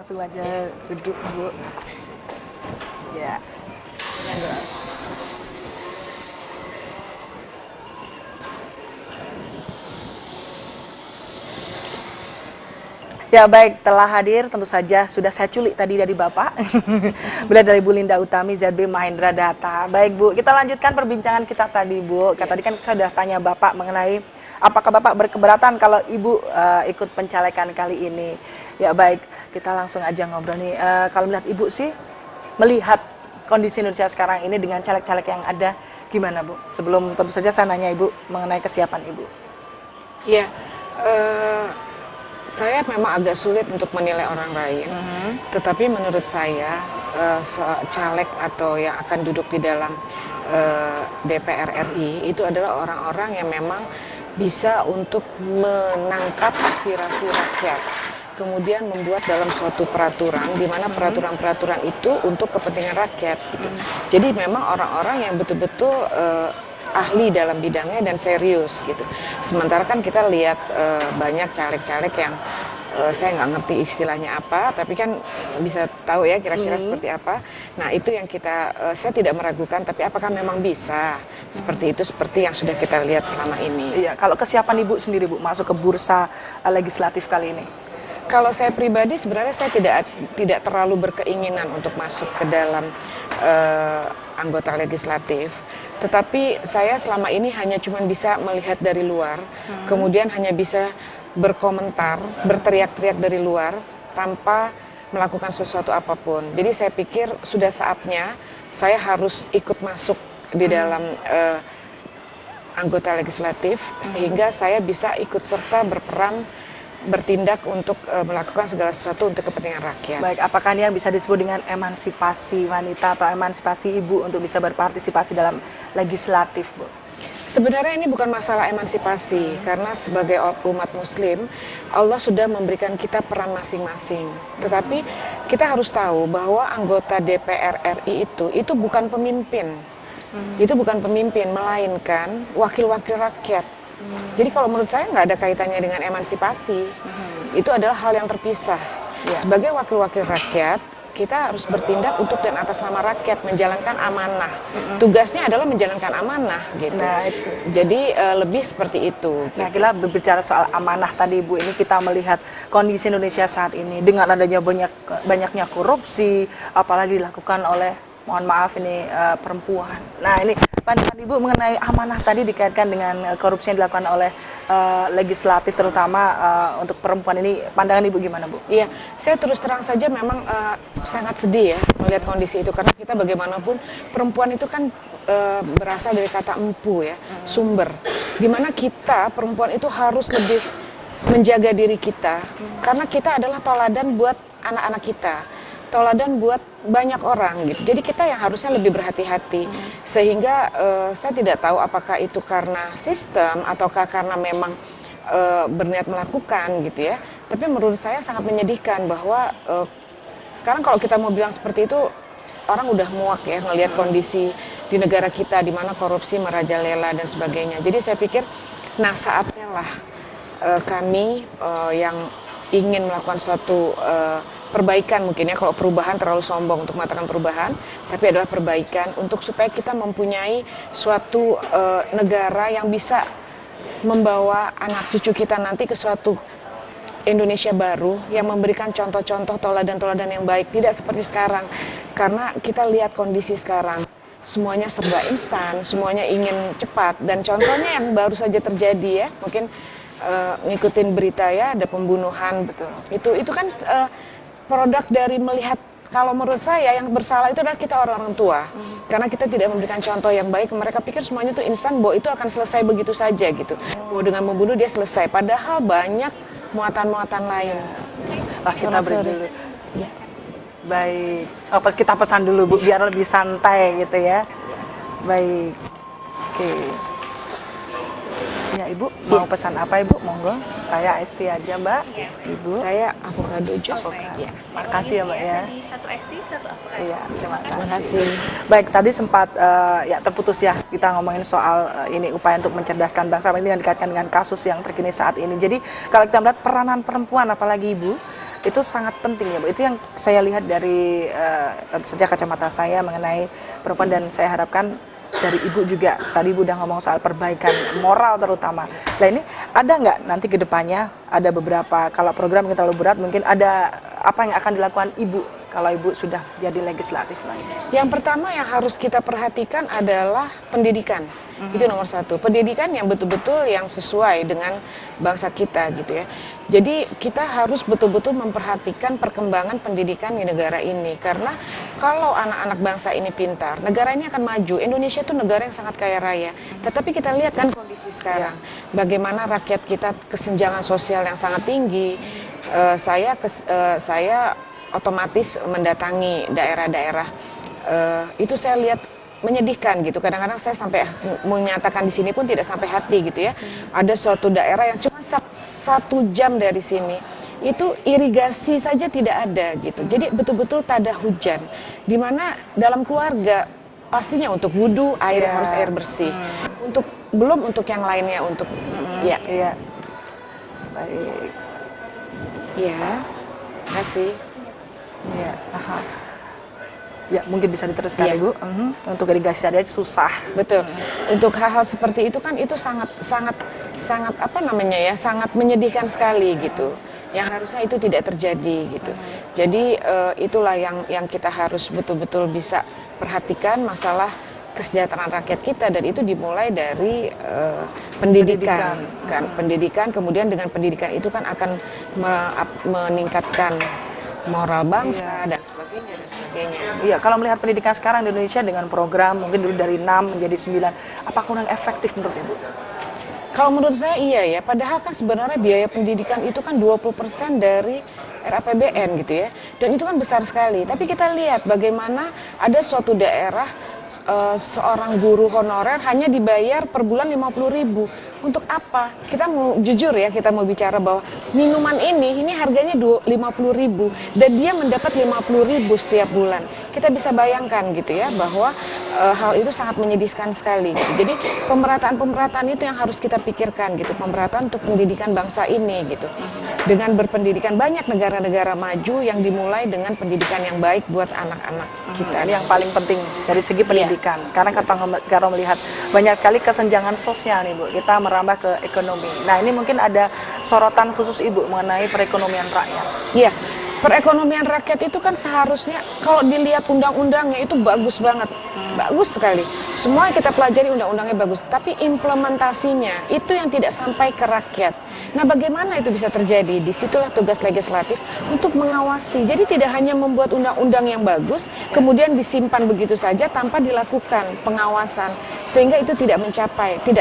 langsung aja duduk, Bu. Ya. Ya baik, telah hadir tentu saja sudah saya culik tadi dari Bapak. Bila dari Bu Linda Utami, ZB Mahendra Data. Baik Bu, kita lanjutkan perbincangan kita tadi Bu. Tadi kan saya sudah tanya Bapak mengenai apakah Bapak berkeberatan kalau Ibu ikut pencalekan kali ini. Ya baik, kita langsung aja ngobrol nih. Kalau melihat Ibu sih, melihat kondisi Indonesia sekarang ini dengan caleg-caleg yang ada, gimana Bu? Sebelum tentu saja saya nanya Ibu mengenai kesiapan Ibu. Iya, saya memang agak sulit untuk menilai orang lain, tetapi menurut saya caleg atau yang akan duduk di dalam DPR RI itu adalah orang-orang yang memang bisa untuk menangkap aspirasi rakyat, kemudian membuat dalam suatu peraturan, di mana peraturan-peraturan itu untuk kepentingan rakyat. Gitu. Jadi memang orang-orang yang betul-betul ahli dalam bidangnya dan serius gitu. Sementara kan kita lihat banyak caleg-caleg yang saya nggak ngerti istilahnya apa, tapi kan bisa tahu ya kira-kira seperti apa. Nah itu yang saya tidak meragukan, tapi apakah memang bisa seperti itu, seperti yang sudah kita lihat selama ini. Iya, kalau kesiapan Ibu sendiri Bu, masuk ke bursa legislatif kali ini? Kalau saya pribadi sebenarnya saya tidak terlalu berkeinginan untuk masuk ke dalam anggota legislatif. Tetapi saya selama ini hanya cuma bisa melihat dari luar, kemudian hanya bisa berkomentar, berteriak-teriak dari luar tanpa melakukan sesuatu apapun. Jadi saya pikir sudah saatnya saya harus ikut masuk di dalam anggota legislatif sehingga saya bisa ikut serta berperan, bertindak untuk melakukan segala sesuatu untuk kepentingan rakyat. Baik, apakah ini yang bisa disebut dengan emansipasi wanita atau emansipasi ibu untuk bisa berpartisipasi dalam legislatif, Bu? Sebenarnya ini bukan masalah emansipasi, karena sebagai umat muslim, Allah sudah memberikan kita peran masing-masing. Tetapi kita harus tahu bahwa anggota DPR RI itu bukan pemimpin. Itu bukan pemimpin, melainkan wakil-wakil rakyat. Jadi kalau menurut saya nggak ada kaitannya dengan emansipasi. Itu adalah hal yang terpisah. Sebagai wakil-wakil rakyat, kita harus bertindak untuk dan atas nama rakyat, menjalankan amanah. Tugasnya adalah menjalankan amanah, gitu. Nah, itu. Jadi lebih seperti itu. Nah, kita berbicara soal amanah tadi, Bu. Ini kita melihat kondisi Indonesia saat ini dengan adanya banyaknya korupsi, apalagi dilakukan oleh, mohon maaf ini perempuan. Nah, ini pandangan Ibu mengenai amanah tadi dikaitkan dengan korupsi yang dilakukan oleh legislatif, terutama untuk perempuan ini. Pandangan Ibu gimana, Bu? Iya, saya terus terang saja memang sangat sedih ya melihat kondisi itu, karena kita bagaimanapun perempuan itu kan berasal dari kata empu ya, sumber. Dimana kita perempuan itu harus lebih menjaga diri kita, karena kita adalah toladan buat anak-anak kita, toladan buat banyak orang gitu. Jadi kita yang harusnya lebih berhati-hati. Sehingga saya tidak tahu apakah itu karena sistem ataukah karena memang berniat melakukan gitu ya. Tapi menurut saya sangat menyedihkan bahwa sekarang kalau kita mau bilang seperti itu, orang udah muak ya ngelihat kondisi di negara kita di mana korupsi merajalela dan sebagainya. Jadi saya pikir nah saatnya lah kami yang ingin melakukan suatu perbaikan, mungkin ya, kalau perubahan terlalu sombong untuk mengatakan perubahan, tapi adalah perbaikan untuk supaya kita mempunyai suatu negara yang bisa membawa anak cucu kita nanti ke suatu Indonesia baru yang memberikan contoh-contoh toladan-toladan yang baik, tidak seperti sekarang. Karena kita lihat kondisi sekarang, semuanya serba instan, semuanya ingin cepat, dan contohnya yang baru saja terjadi ya, mungkin ngikutin berita ya, ada pembunuhan. Betul. Itu kan produk dari melihat, kalau menurut saya yang bersalah itu adalah kita orang-orang tua. Karena kita tidak memberikan contoh yang baik, mereka pikir semuanya itu instan, bahwa itu akan selesai begitu saja gitu. Bahwa dengan membunuh dia selesai, padahal banyak muatan-muatan lain. Pas kita break dulu. Ya. Baik. Oh, kita pesan dulu, Bu, biar lebih santai gitu ya. Baik. Oke. Ya, Ibu mau pesan apa, Ibu? Monggo. Saya iced tea aja, Mbak. Ibu. Saya avocado juice. Ya. Makasih ya, Mbak ya. Satu iced tea, satu avocado. Iya, terima kasih. Baik, tadi sempat ya terputus ya kita ngomongin soal ini upaya untuk mencerdaskan bangsa, ini yang dikaitkan dengan kasus yang terkini saat ini. Jadi kalau kita melihat peranan perempuan, apalagi Ibu, itu sangat penting ya Bu. Itu yang saya lihat dari tentu saja kacamata saya mengenai perempuan, dan saya harapkan dari Ibu juga. Tadi Ibu udah ngomong soal perbaikan moral terutama. Nah ini ada nggak nanti ke depannya, ada beberapa, kalau program yang terlalu berat mungkin ada apa yang akan dilakukan Ibu kalau Ibu sudah jadi legislatif lagi? Yang pertama yang harus kita perhatikan adalah pendidikan. Itu nomor satu. Pendidikan yang betul-betul yang sesuai dengan bangsa kita gitu ya. Jadi kita harus betul-betul memperhatikan perkembangan pendidikan di negara ini. Karena kalau anak-anak bangsa ini pintar, negara ini akan maju. Indonesia itu negara yang sangat kaya raya. Tetapi kita lihat kan kondisi sekarang. Bagaimana rakyat kita kesenjangan sosial yang sangat tinggi. Saya otomatis mendatangi daerah-daerah. Itu saya lihat menyedihkan gitu. Kadang-kadang saya sampai menyatakan di sini pun tidak sampai hati gitu ya. Ada suatu daerah yang cuma 1 jam dari sini itu irigasi saja tidak ada gitu. Jadi betul-betul tak ada hujan. Dimana dalam keluarga pastinya untuk wudhu air harus air bersih. Belum untuk yang lainnya untuk ya. Iya. Baik. Ya. Kasih. Iya. Aha. Ya, mungkin bisa diteruskan Iya. Ibu. Untuk irigasi aja susah. Betul. Untuk hal-hal seperti itu kan itu sangat apa namanya ya, sangat menyedihkan sekali gitu. Yang harusnya itu tidak terjadi gitu. Jadi itulah yang kita harus betul-betul bisa perhatikan masalah kesejahteraan rakyat kita, dan itu dimulai dari pendidikan. Kan pendidikan, kemudian dengan pendidikan itu kan akan meningkatkan moral bangsa dan sebagainya. Iya, kalau melihat pendidikan sekarang di Indonesia dengan program mungkin dulu dari 6 menjadi 9, apa kurang efektif menurut Ibu? Kalau menurut saya iya ya, padahal kan sebenarnya biaya pendidikan itu kan 20% dari RAPBN gitu ya. Dan itu kan besar sekali. Tapi kita lihat bagaimana ada suatu daerah seorang guru honorer hanya dibayar per bulan 50.000. Untuk apa? Kita mau jujur ya, kita mau bicara bahwa minuman ini harganya 50.000 dan dia mendapat 50.000 setiap bulan. Kita bisa bayangkan gitu ya bahwa hal itu sangat menyedihkan sekali. Gitu. Jadi pemerataan itu yang harus kita pikirkan gitu, pemerataan untuk pendidikan bangsa ini gitu. Dengan berpendidikan, banyak negara-negara maju yang dimulai dengan pendidikan yang baik buat anak-anak kita. Ini yang paling penting dari segi pendidikan. Sekarang kalau melihat banyak sekali kesenjangan sosial nih Bu, kita merambah ke ekonomi. Nah ini mungkin ada sorotan khusus Ibu mengenai perekonomian rakyat. Iya, perekonomian rakyat itu kan seharusnya kalau dilihat undang-undangnya itu bagus banget, bagus sekali. Semua yang kita pelajari undang-undangnya bagus, tapi implementasinya itu yang tidak sampai ke rakyat. Nah bagaimana itu bisa terjadi? Disitulah tugas legislatif untuk mengawasi. Jadi tidak hanya membuat undang-undang yang bagus, kemudian disimpan begitu saja tanpa dilakukan pengawasan. Sehingga itu tidak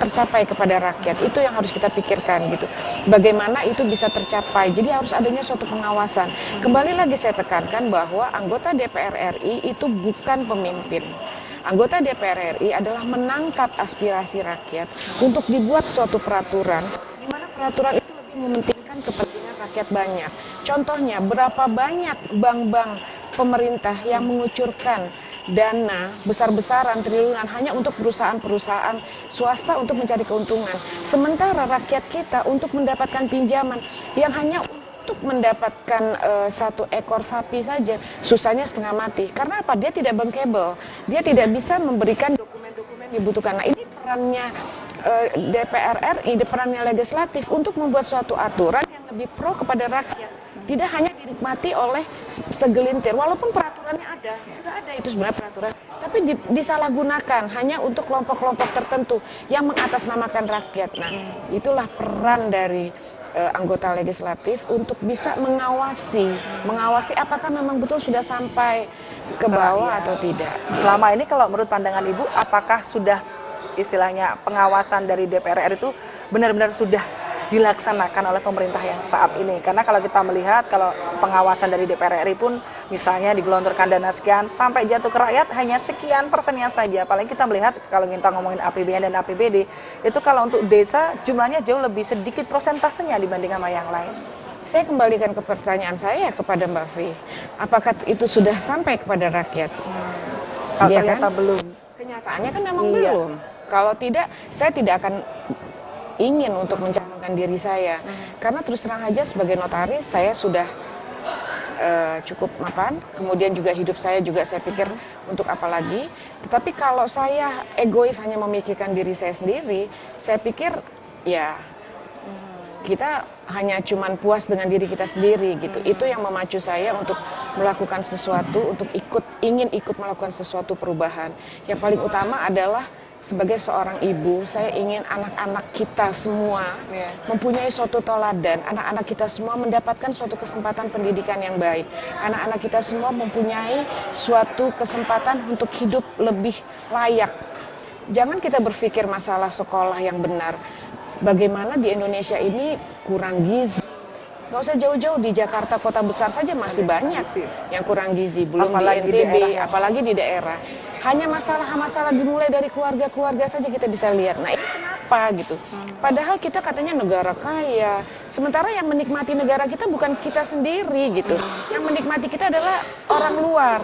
tercapai kepada rakyat. Itu yang harus kita pikirkan gitu. Bagaimana itu bisa tercapai. Jadi harus adanya suatu pengawasan. Kembali lagi saya tekankan bahwa anggota DPR RI itu bukan pemimpin. Anggota DPR RI adalah menangkap aspirasi rakyat untuk dibuat suatu peraturan di mana peraturan itu lebih mementingkan kepentingan rakyat banyak. Contohnya, berapa banyak bank-bank pemerintah yang mengucurkan dana besar-besaran triliunan hanya untuk perusahaan-perusahaan swasta untuk mencari keuntungan. Sementara rakyat kita untuk mendapatkan pinjaman yang hanya untuk mendapatkan 1 ekor sapi saja susahnya setengah mati. Karena apa? Dia tidak bankable. Dia tidak bisa memberikan dokumen-dokumen yang dibutuhkan. Nah ini perannya DPR RI, perannya legislatif untuk membuat suatu aturan yang lebih pro kepada rakyat. Tidak hanya dinikmati oleh segelintir, walaupun peraturannya ada, sudah ada itu sebenarnya peraturan, tapi disalahgunakan hanya untuk kelompok-kelompok tertentu yang mengatasnamakan rakyat. Nah, itulah peran dari anggota legislatif untuk bisa mengawasi apakah memang betul sudah sampai ke bawah atau tidak. Selama ini kalau menurut pandangan Ibu, apakah sudah istilahnya pengawasan dari DPR RI itu benar-benar sudah dilaksanakan oleh pemerintah yang saat ini? Karena kalau kita melihat, kalau pengawasan dari DPR RI pun misalnya digelontorkan dana sekian sampai jatuh ke rakyat hanya sekian persennya saja. Apalagi kita melihat kalau kita ngomongin APBN dan APBD, itu kalau untuk desa jumlahnya jauh lebih sedikit persentasenya dibandingkan sama yang lain. Saya kembalikan ke pertanyaan saya kepada Mbak Fi, apakah itu sudah sampai kepada rakyat? Kalau ternyata belum. Kenyataannya kan memang belum. Kalau tidak, saya tidak akan ingin untuk mencalonkan diri saya. Karena terus terang aja sebagai notaris, saya sudah cukup mapan, kemudian juga hidup saya juga saya pikir untuk apa lagi. Tetapi kalau saya egois hanya memikirkan diri saya sendiri, saya pikir ya kita hanya cuman puas dengan diri kita sendiri gitu. Itu yang memacu saya untuk melakukan sesuatu, untuk ingin ikut melakukan sesuatu perubahan. Yang paling utama adalah sebagai seorang ibu, saya ingin anak-anak kita semua mempunyai suatu teladan. Anak-anak kita semua mendapatkan suatu kesempatan pendidikan yang baik. Anak-anak kita semua mempunyai suatu kesempatan untuk hidup lebih layak. Jangan kita berpikir masalah sekolah yang benar. Bagaimana di Indonesia ini kurang gizi. Nggak usah jauh-jauh, di Jakarta kota besar saja masih banyak yang kurang gizi. Belum Apalagi di di NTB, daerah apalagi di daerah. Hanya masalah-masalah dimulai dari keluarga-keluarga saja kita bisa lihat. Nah ini kenapa gitu? Padahal kita katanya negara kaya. Sementara yang menikmati negara kita bukan kita sendiri gitu. Yang menikmati kita adalah orang luar.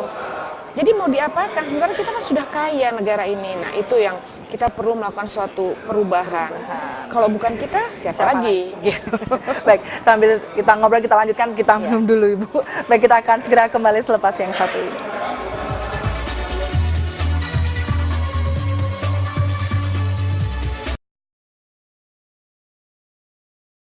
Jadi mau diapakan? Sementara kita kan sudah kaya negara ini. Nah itu yang kita perlu melakukan suatu perubahan. Kalau bukan kita, siapa lagi? Gitu. Baik, sambil kita ngobrol, kita lanjutkan, kita minum dulu Ibu. Baik, kita akan segera kembali selepas yang satu ini.